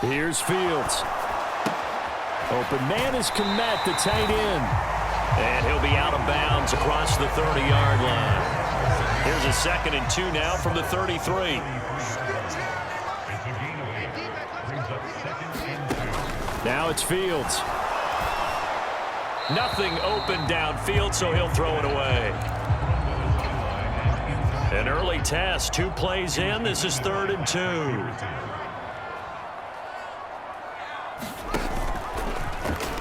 Here's Fields. Open man is Komet, the tight end. And he'll be out of bounds across the 30-yard line. Here's a 2nd and 2 now from the 33. Now it's Fields. Nothing open downfield, so he'll throw it away. An early test, 2 plays in. This is 3rd and 2.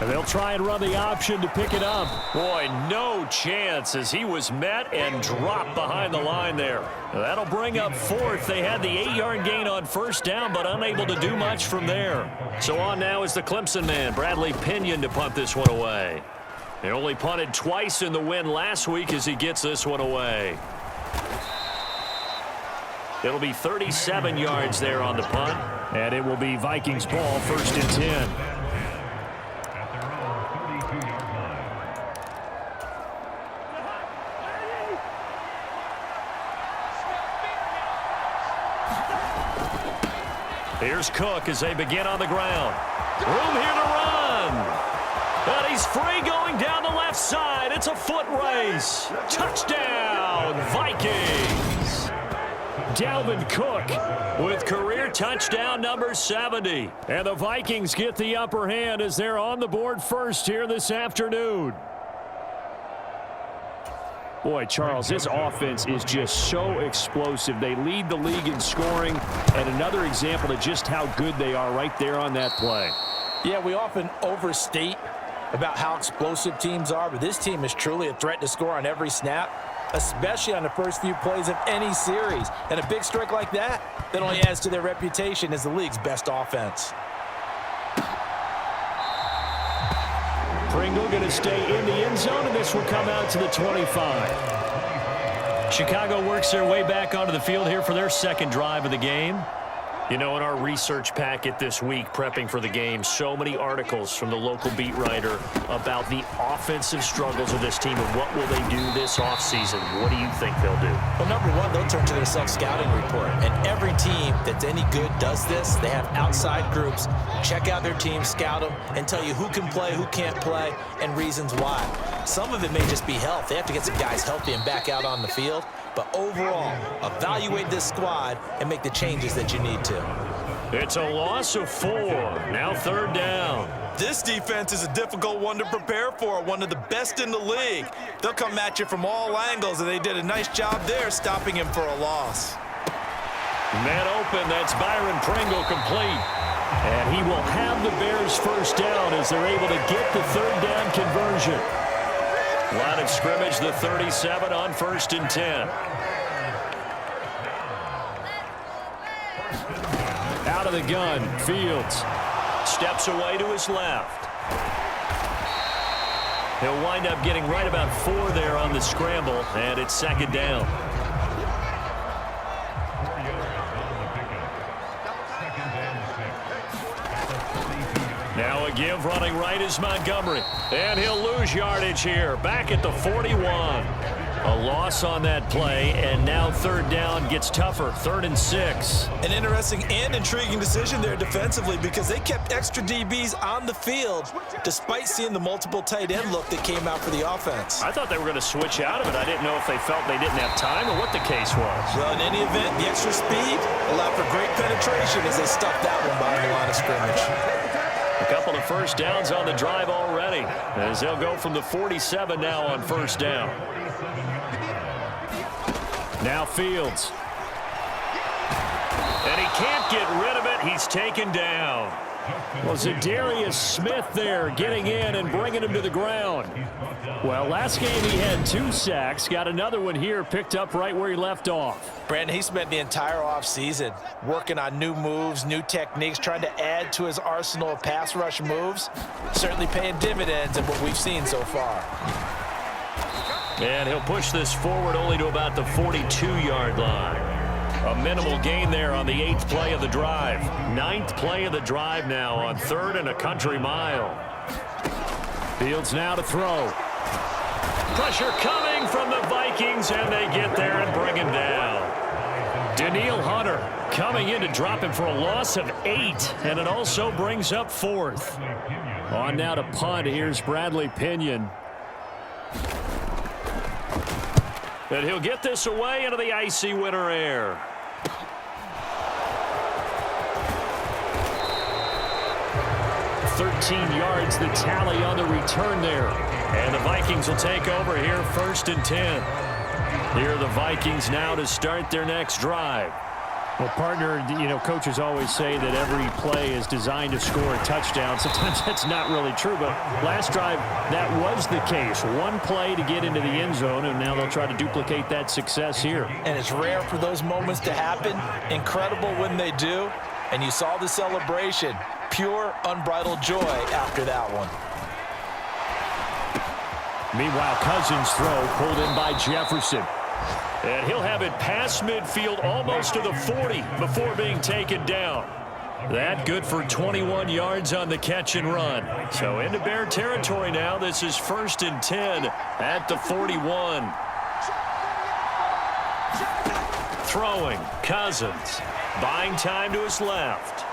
And they'll try and run the option to pick it up. Boy, no chance as he was met and dropped behind the line there. That'll bring up 4th. They had the 8-yard gain on 1st down, but unable to do much from there. So on now is the Clemson man, Bradley Pinion, to punt this one away. They only punted twice in the win last week as he gets this one away. It'll be 37 yards there on the punt. And it will be Vikings ball, 1st and 10. Here's Cook as they begin on the ground. Room here to run. And he's free going down the left side. It's a foot race. Touchdown, Vikings. Dalvin Cook with career touchdown number 70. And the Vikings get the upper hand as they're on the board first here this afternoon. Boy, Charles, this offense is just so explosive. They lead the league in scoring, and another example of just how good they are right there on that play. Yeah, we often overstate about how explosive teams are, but this team is truly a threat to score on every snap, especially on the first few plays of any series. And a big strike like that only adds to their reputation as the league's best offense. Pringle going to stay in the end zone, and this will come out to the 25. Chicago works their way back onto the field here for their 2nd drive of the game. You know, in our research packet this week, prepping for the game, so many articles from the local beat writer about the offensive struggles of this team and what will they do this offseason. What do you think they'll do? Well, number one, they'll turn to their self-scouting report. And every team that's any good does this. They have outside groups. Check out their team, scout them, and tell you who can play, who can't play, and reasons why. Some of it may just be health. They have to get some guys healthy and back out on the field. But overall, evaluate this squad and make the changes that you need to. It's a loss of 4. Now 3rd down. This defense is a difficult one to prepare for, one of the best in the league. They'll come at you from all angles, and they did a nice job there stopping him for a loss. Man open, that's Byron Pringle complete. And he will have the Bears 1st down as they're able to get the 3rd down conversion. Line of scrimmage, the 37 on 1st and 10. Out of the gun, Fields. Steps away to his left. He'll wind up getting right about 4 there on the scramble, and it's 2nd down. Now a give running right is Montgomery. And he'll lose yardage here. Back at the 41. A loss on that play, and now 3rd down gets tougher. 3rd and 6. An interesting and intriguing decision there defensively because they kept extra DBs on the field despite seeing the multiple tight end look that came out for the offense. I thought they were going to switch out of it. I didn't know if they felt they didn't have time or what the case was. Well, in any event, the extra speed allowed for great penetration as they stuffed that one behind the line of scrimmage. A couple of 1st downs on the drive already as they'll go from the 47 now on 1st down. Now Fields. And he can't get rid of it. He's taken down. Well, Zadarius Smith there getting in and bringing him to the ground. Well, last game he had 2 sacks. Got another one here picked up right where he left off. Brandon, he spent the entire offseason working on new moves, new techniques, trying to add to his arsenal of pass rush moves. Certainly paying dividends in what we've seen so far. And he'll push this forward only to about the 42-yard line. A minimal gain there on the 8th play of the drive. 9th play of the drive now on 3rd and a country mile. Fields now to throw. Pressure coming from the Vikings, and they get there and bring him down. Daniil Hunter Coming in to drop him for a loss of 8, and it also brings up 4th. On now to punt. Here's Bradley Pinion. And he'll get this away into the icy winter air. $13 yards, the tally on the return there. And the Vikings will take over here 1st and 10. Here are the Vikings now to start their next drive. Well, partner, coaches always say that every play is designed to score a touchdown. Sometimes that's not really true, but last drive, that was the case. One play to get into the end zone, and now they'll try to duplicate that success here. And it's rare for those moments to happen. Incredible when they do. And you saw the celebration. Pure, unbridled joy after that one. Meanwhile, Cousins' throw pulled in by Jefferson. And he'll have it past midfield almost to the 40 before being taken down. That good for 21 yards on the catch and run. So into Bear territory now. This is 1st and 10 at the 41. Throwing, Cousins. Buying time to his left.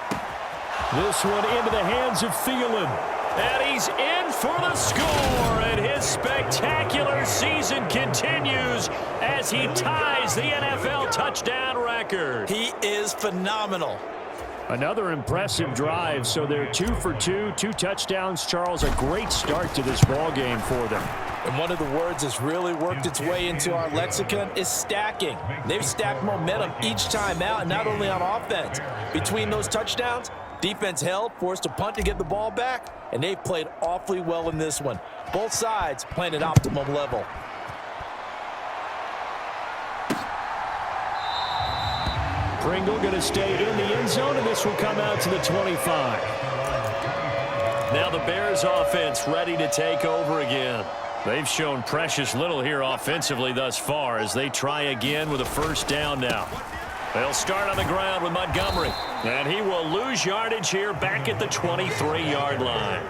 This one into the hands of Thielen. And he's in for the score, and his spectacular season continues as he ties the NFL touchdown record. He is phenomenal. Another impressive drive, so they're 2 for 2, 2 touchdowns. Charles, a great start to this ball game for them. And one of the words that's really worked its way into our lexicon is stacking. They've stacked momentum each time out, not only on offense. Between those touchdowns, defense held, forced a punt to get the ball back, and they've played awfully well in this one. Both sides playing at optimum level. Pringle going to stay in the end zone, and this will come out to the 25. Now the Bears offense ready to take over again. They've shown precious little here offensively thus far as they try again with a 1st down now. They'll start on the ground with Montgomery, and he will lose yardage here back at the 23-yard line.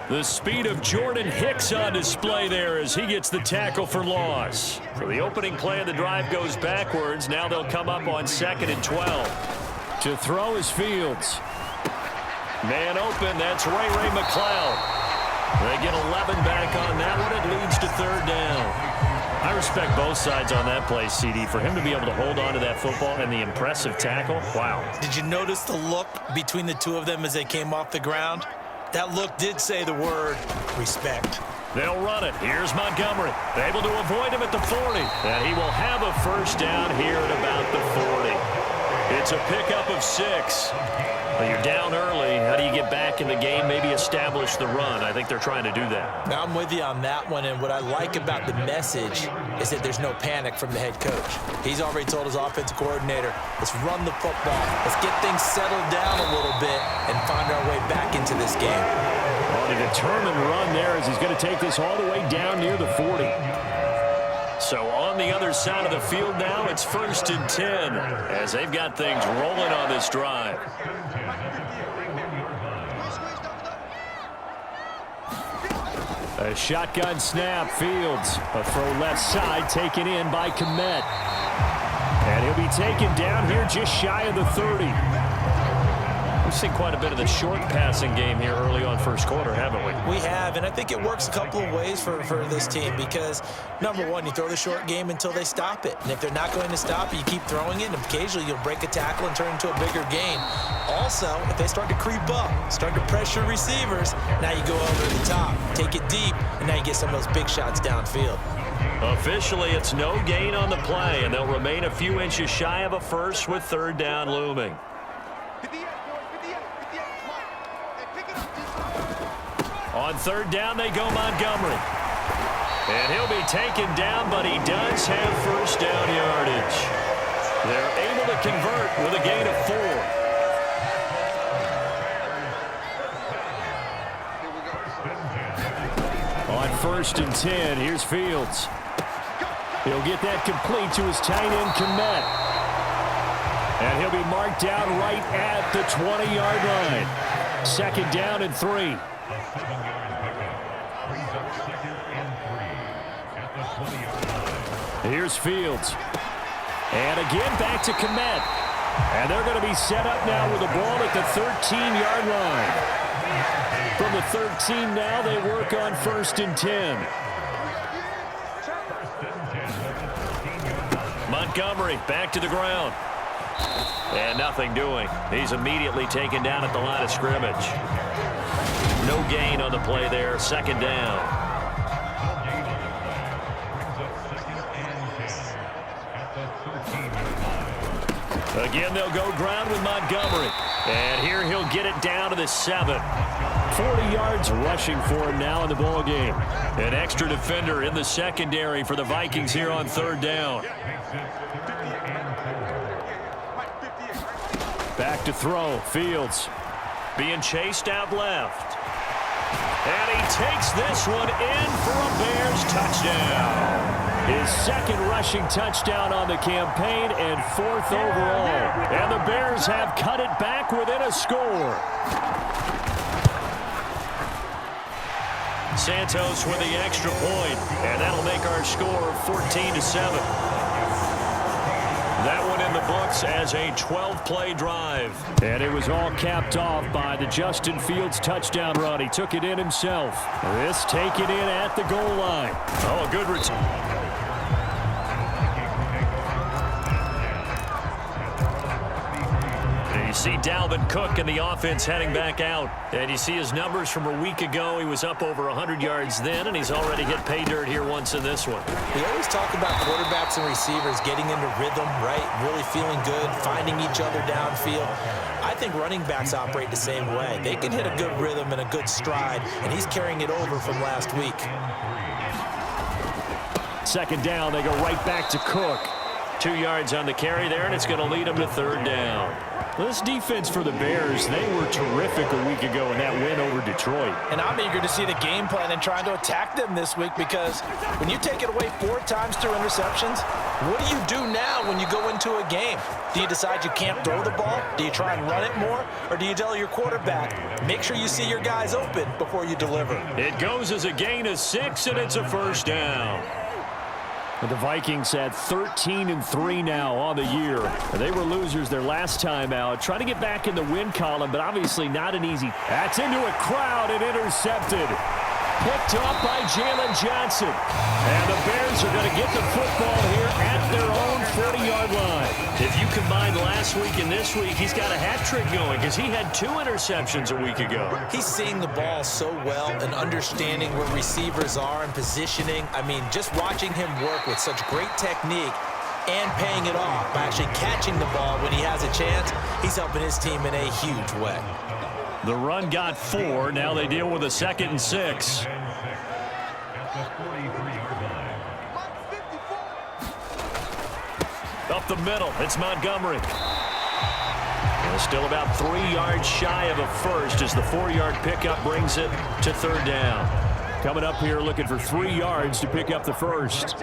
The speed of Jordan Hicks on display there as he gets the tackle for loss. So the opening play of the drive goes backwards. Now they'll come up on 2nd and 12. To throw is Fields. Man open, that's Ray McCloud. They get 11 back on that one. It leads to 3rd down. I respect both sides on that play, CD. For him to be able to hold on to that football and the impressive tackle, wow. Did you notice the look between the two of them as they came off the ground? That look did say the word respect. They'll run it. Here's Montgomery. Able to avoid him at the 40. And he will have a 1st down here at about the 40. It's a pickup of 6. Well, you're down early. How do you get back in the game? Maybe establish the run. I think they're trying to do that. Now, I'm with you on that one, and what I like about the message is that there's no panic from the head coach. He's already told his offensive coordinator, let's run the football. Let's get things settled down a little bit and find our way back into this game. On a determined run there as he's going to take this all the way down near the 40. So on the other side of the field now, it's 1st and 10 as they've got things rolling on this drive. A shotgun snap, Fields. A throw left side taken in by Kmet. And he'll be taken down here just shy of the 30. We've seen quite a bit of the short passing game here early on 1st quarter, haven't we? We have, and I think it works a couple of ways for this team because, number one, you throw the short game until they stop it. And if they're not going to stop it, you keep throwing it, and occasionally you'll break a tackle and turn it into a bigger gain. Also, if they start to creep up, start to pressure receivers, now you go over the top, take it deep, and now you get some of those big shots downfield. Officially, it's no gain on the play, and they'll remain a few inches shy of a 1st with 3rd down looming. On 3rd down, they go Montgomery. And he'll be taken down, but he does have 1st down yardage. They're able to convert with a gain of 4. On 1st and 10, here's Fields. He'll get that complete to his tight end, Kmet. And he'll be marked down right at the 20-yard line. 2nd down and 3. Here's Fields. And again back to Kmet. And they're going to be set up now with the ball at the 13-yard line. From the 13 now, they work on 1st and 10. Montgomery back to the ground. And nothing doing. He's immediately taken down at the line of scrimmage. No gain on the play there. 2nd down. Again, they'll go ground with Montgomery. And here he'll get it down to the 7. 40 yards rushing for him now in the ball game. An extra defender in the secondary for the Vikings here on 3rd down. Back to throw. Fields. Being chased out left. And he takes this one in for a Bears touchdown. His 2nd rushing touchdown on the campaign and 4th overall. And the Bears have cut it back within a score. Santos with the extra point, and that'll make our score 14-7. That one in the books as a 12-play drive. And it was all capped off by the Justin Fields touchdown run. He took it in himself. This taken in at the goal line. Oh, a good return. You see Dalvin Cook and the offense heading back out. And you see his numbers from a week ago. He was up over 100 yards then, and he's already hit pay dirt here once in this one. We always talk about quarterbacks and receivers getting into rhythm, right? Really feeling good, finding each other downfield. I think running backs operate the same way. They can hit a good rhythm and a good stride, and he's carrying it over from last week. 2nd down, they go right back to Cook. 2 yards on the carry there, and it's going to lead him to 3rd down. This defense for the Bears, they were terrific a week ago in that win over Detroit. And I'm eager to see the game plan and trying to attack them this week, because when you take it away 4 times through interceptions, what do you do now when you go into a game? Do you decide you can't throw the ball? Do you try and run it more? Or do you tell your quarterback, make sure you see your guys open before you deliver? It goes as a gain of 6, and it's a 1st down. The Vikings at 13-3 now on the year. They were losers their last time out. Trying to get back in the win column, but obviously not an easy. That's into a crowd and intercepted. Picked off by Jalen Johnson. And the Bears are going to get the football here at their own 40-yard line. If you combine last week and this week, he's got a hat trick going because he had 2 interceptions a week ago. He's seeing the ball so well and understanding where receivers are and positioning. I mean, just watching him work with such great technique and paying it off by actually catching the ball when he has a chance, he's helping his team in a huge way. The run got 4. Now they deal with a 2nd and 6. Up the middle, it's Montgomery. And still about 3 yards shy of a first as the 4-yard pickup brings it to 3rd down. Coming up here looking for 3 yards to pick up the first.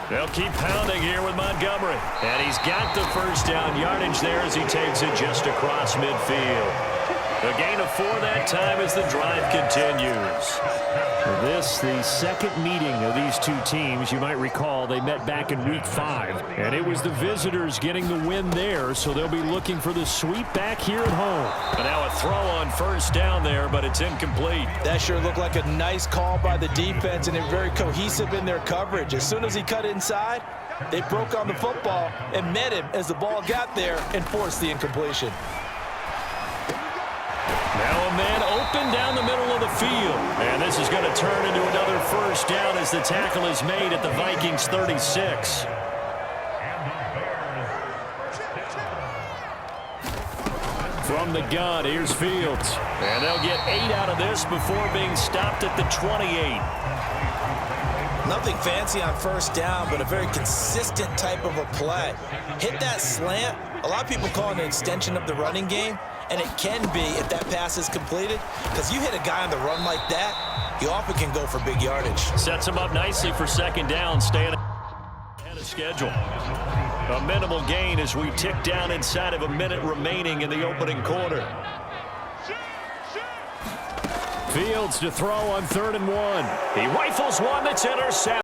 They'll keep pounding here with Montgomery. And he's got the 1st down yardage there as he takes it just across midfield. A gain of 4 that time as the drive continues. This, the 2nd meeting of these 2 teams. You might recall they met back in week 5. And it was the visitors getting the win there, so they'll be looking for the sweep back here at home. But now a throw on 1st down there, but it's incomplete. That sure looked like a nice call by the defense, and they're very cohesive in their coverage. As soon as he cut inside, they broke on the football and met him as the ball got there and forced the incompletion. Now a man open down the middle of the field. And this is going to turn into another 1st down as the tackle is made at the Vikings 36. From the gun, here's Fields. And they'll get 8 out of this before being stopped at the 28. Nothing fancy on 1st down, but a very consistent type of a play. Hit that slant. A lot of people call it an extension of the running game, and it can be if that pass is completed, because you hit a guy on the run like that, you often can go for big yardage. Sets him up nicely for 2nd down, staying ahead of schedule. A minimal gain as we tick down inside of a minute remaining in the opening quarter. Fields to throw on 3rd and 1. He rifles one that's intercepted.